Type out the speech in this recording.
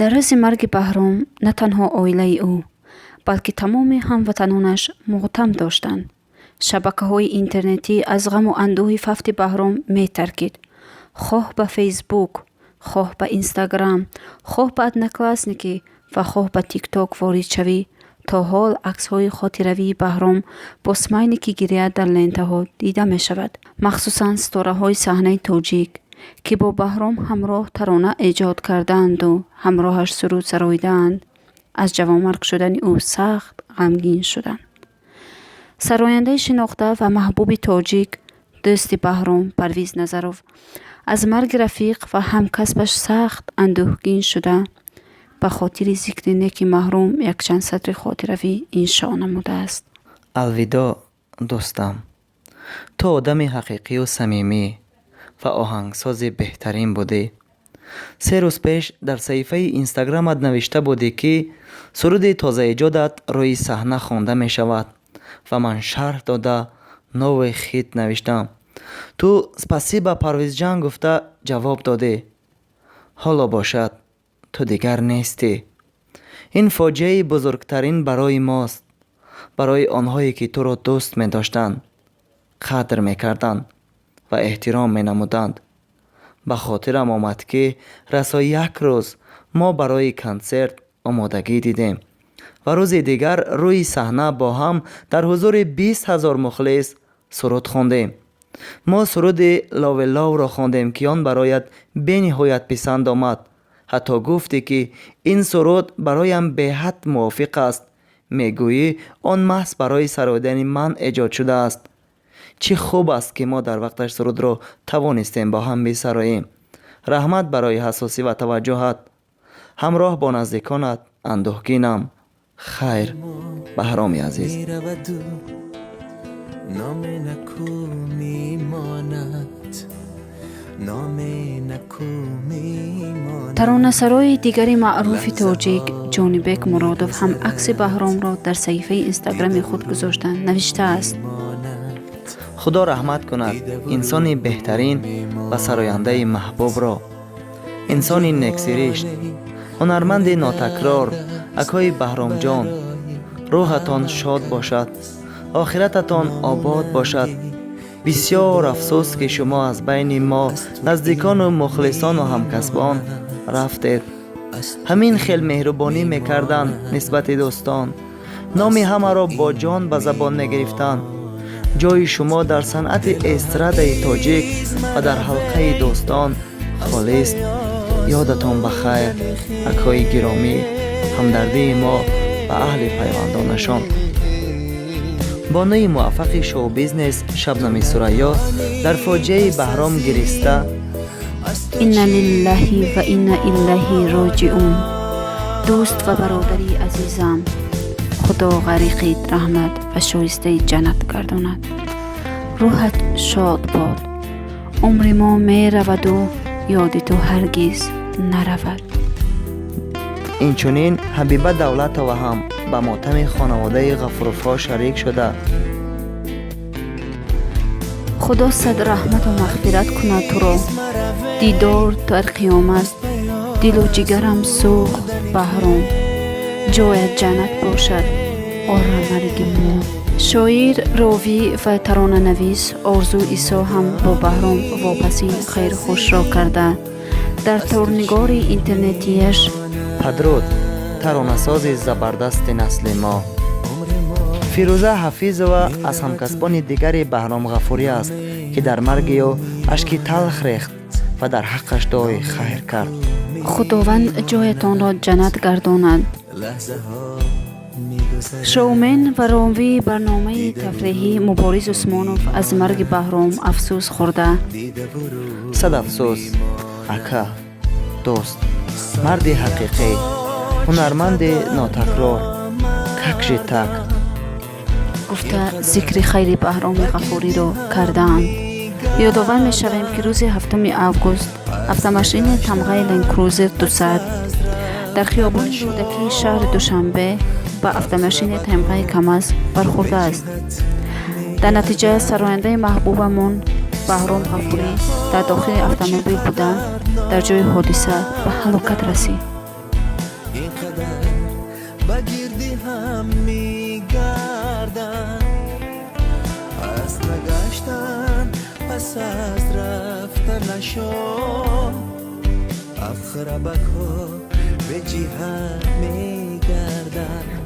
дар рӯзи марги Баҳром на танҳо оилаи ӯ, балки тамоми ҳамватанонаш муғтам доштанд. Шабакаҳои интернетӣ аз ғаму андӯҳи фафти Баҳром метаркид. Хоҳ ба Фейсбук, хоҳ ба Инстаграм, хоҳ ба Одноклассники ва хоҳ ба ТикТок ворид шавӣ, то ҳол аксҳои хотиравии Баҳром бо смайли ки гирия дар лентаҳо дида мешавад. Махсусан стораҳои саҳнаи тоҷик, ки бо Баҳром ҳамроҳ тарона эҷод кардаанду ҳамроҳаш суруд сароидаанд, аз ҷавонмарг шудани ӯ сахт ғамгин шуданд. Сарояндаи шинохта ва маҳбуби тоҷик, дӯсти Баҳром Парвиз Назаров аз марги рафиқ ва ҳамкасбаш сахт андӯҳгин шуда, ба хотири зикри неки маҳрум якчанд сатри хотиравӣ иншо намудааст. алвидо дӯстам, ту одами ҳақиқию самимӣ ва оҳангсози беҳтарин будӣ. 3 рӯз пеш дар саҳифаи инстаграмат навишта будӣ ки суруди тозаэҷодат рӯи саҳна хонда мешавад ва ман шарҳ дода нови хит навиштам. Ту спасиба Парвизҷан гуфта ҷавоб додӣ. Ҳоло бошад, ту дигар нестӣ. Ин фоҷиаи бузургтарин барои мост, барои онҳое ки туро дӯст медоштанд, қадр мекарданд ва эҳтиром менамуданд. ба хотирам омад ки расо як рӯз мо барои консерт омодагӣ дидем ва рӯзи дигар рӯи саҳна бо ҳам дар ҳузури 20 000 мухлис суруд хондем. Мо суруди ловеловро хондем ки он бароят бениҳоят писанд омад. ҳатто гуфтӣ ки ин суруд бароям беҳад мувофиқ аст. мегӯӣ он маҳз барои сароидани ман эҷод шудааст. чӣ хуб аст ки мо дар вақташ сурудро тавонистем бо ҳам бисароем. раҳмат барои ҳасосӣ ва таваҷҷӯҳат. ҳамроҳ бо наздиконат андӯҳгинам. хайр, Баҳроми азиз. таронасарои дигари маъруфи тоҷик Ҷонибек Муродов ҳам акси Баҳромро дар саҳифаи инстаграми худ гузошта навиштааст: худо раҳмат кунад инсони беҳтарин ва сарояндаи маҳбубро, инсони нексиришт, ҳунарманди нотакрор, акои Баҳромҷон. рӯҳатон шод бошад, охирататон обод бошад. бисёр афсӯс ки шумо аз байни мо наздикону мухлисону ҳамкасбон рафтед. ҳамин хел меҳрубонӣ мекарданд нисбати дӯстон. номи ҳамаро бо ҷон ба забон мегирифтанд. ҷои шумо дар санъати эстрадаи тоҷик ва дар ҳалқаи дӯстон холист. ёдатон ба хайр, акои гиромӣ, ҳамдардии мо ба аҳли пайвандонашон. бонуи муваффақи шоу-бизнес Шабнами Сурайё дар фоҷиаи Баҳром гириста: инна лиллаҳи ва инна илайҳи роҷиун. дӯст ва бародари азизам, худо ғариқи раҳмат ва шоистаи ҷаннат гардонад. рӯҳат шод бод. умри мо мераваду ёди ту ҳаргиз наравад. инчунин Ҳабиба Давлатова ҳам ба мотами хонаводаи Ғафуровҳо шарик шуда: худо сад раҳмату мағфират кунад туро. дидор дар қиёмат, дилу ҷигарам сӯхт Баҳром. ҷоят ҷаннат бошад, ора марги мо. шоир, ровӣ ва таронанавис Орзу Исо ҳам бо Баҳром вопасӣ хайрхушро карда, дар торнигори интернетияш: падруд, таронасози забардасти насли мо. фирӯза ҳафизова аз ҳамкасбони дигари Баҳром Ғафурӣ аст, ки дар марги ӯ ашки талх рехт ва дар ҳаққаш дуои хайр кард. худованд ҷоятонро ҷаннат гардонад. шоумен ва ронвии барномаи тафриҳӣ Мубориз Усмонов аз марги Баҳром афсӯс хӯрда: сад афсӯс, ака, дӯст, марди ҳақиқӣ, ҳунарманди нотакрор, какши так, гуфта зикри хайри Баҳроми Ғафуриро кардаанд. ёдовар мешавем ки рӯзи 7 август автомашини тамғаи Land Cruiser 200 дар хиёбони рӯдакии шаҳри Душанбе ба автомашини тамғаи КамАЗ бархӯрдааст. дар натиҷа сарояндаи маҳбубамон Баҳром Ғафурӣ дар дохили автомобил буда дар ҷои ҳодиса ба ҳалокат расид. بگیردی هم میگردن، پس نگشتن پس از رفتن نشو، اخربک ها به جهت میگردن.